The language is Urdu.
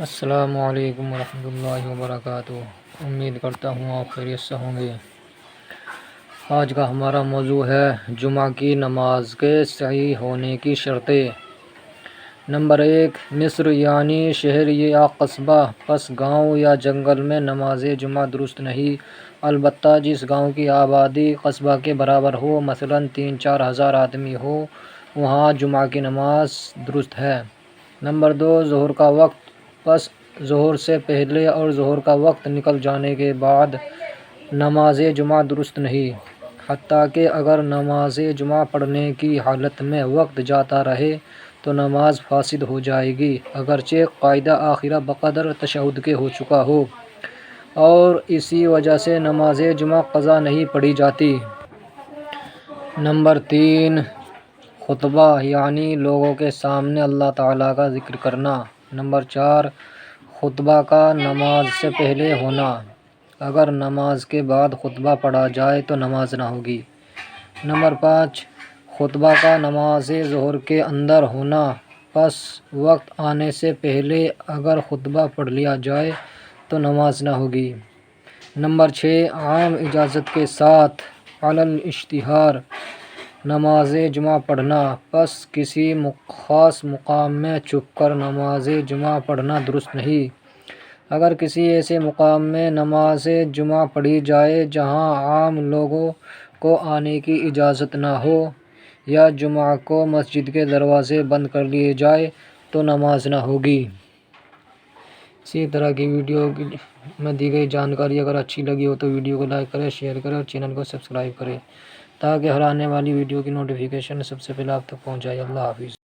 السلام علیکم ورحمۃ اللہ وبرکاتہ۔ امید کرتا ہوں آپ خیریت سے ہوں گے۔ آج کا ہمارا موضوع ہے جمعہ کی نماز کے صحیح ہونے کی شرطیں۔ نمبر 1، مصر یعنی شہر یا قصبہ، پس گاؤں یا جنگل میں نماز جمعہ درست نہیں، البتہ جس گاؤں کی آبادی قصبہ کے برابر ہو، مثلاً 3-4 ہزار آدمی ہو، وہاں جمعہ کی نماز درست ہے۔ نمبر 2، ظہر کا وقت، پس ظہر سے پہلے اور ظہر کا وقت نکل جانے کے بعد نماز جمعہ درست نہیں، حتیٰ کہ اگر نماز جمعہ پڑھنے کی حالت میں وقت جاتا رہے تو نماز فاسد ہو جائے گی، اگرچہ قاعدہ آخرہ بقدر تشہد کے ہو چکا ہو، اور اسی وجہ سے نماز جمعہ قضا نہیں پڑھی جاتی۔ نمبر 3، خطبہ یعنی لوگوں کے سامنے اللہ تعالیٰ کا ذکر کرنا۔ نمبر 4، خطبہ کا نماز سے پہلے ہونا، اگر نماز کے بعد خطبہ پڑھا جائے تو نماز نہ ہوگی۔ نمبر 5، خطبہ کا نماز ظہر کے اندر ہونا، پس وقت آنے سے پہلے اگر خطبہ پڑھ لیا جائے تو نماز نہ ہوگی۔ نمبر 6، عام اجازت کے ساتھ علی الاشتہار نماز جمعہ پڑھنا، پس کسی خاص مقام میں چھپ کر نماز جمعہ پڑھنا درست نہیں۔ اگر کسی ایسے مقام میں نماز جمعہ پڑھی جائے جہاں عام لوگوں کو آنے کی اجازت نہ ہو، یا جمعہ کو مسجد کے دروازے بند کر لیے جائیں تو نماز نہ ہوگی۔ اسی طرح کی ویڈیو میں دی گئی جانکاری اگر اچھی لگی ہو تو ویڈیو کو لائک کریں، شیئر کریں اور چینل کو سبسکرائب کریں، تاکہ ہر آنے والی ویڈیو کی نوٹیفیکیشن سب سے پہلے آپ تک پہنچ جائے۔ اللہ حافظ۔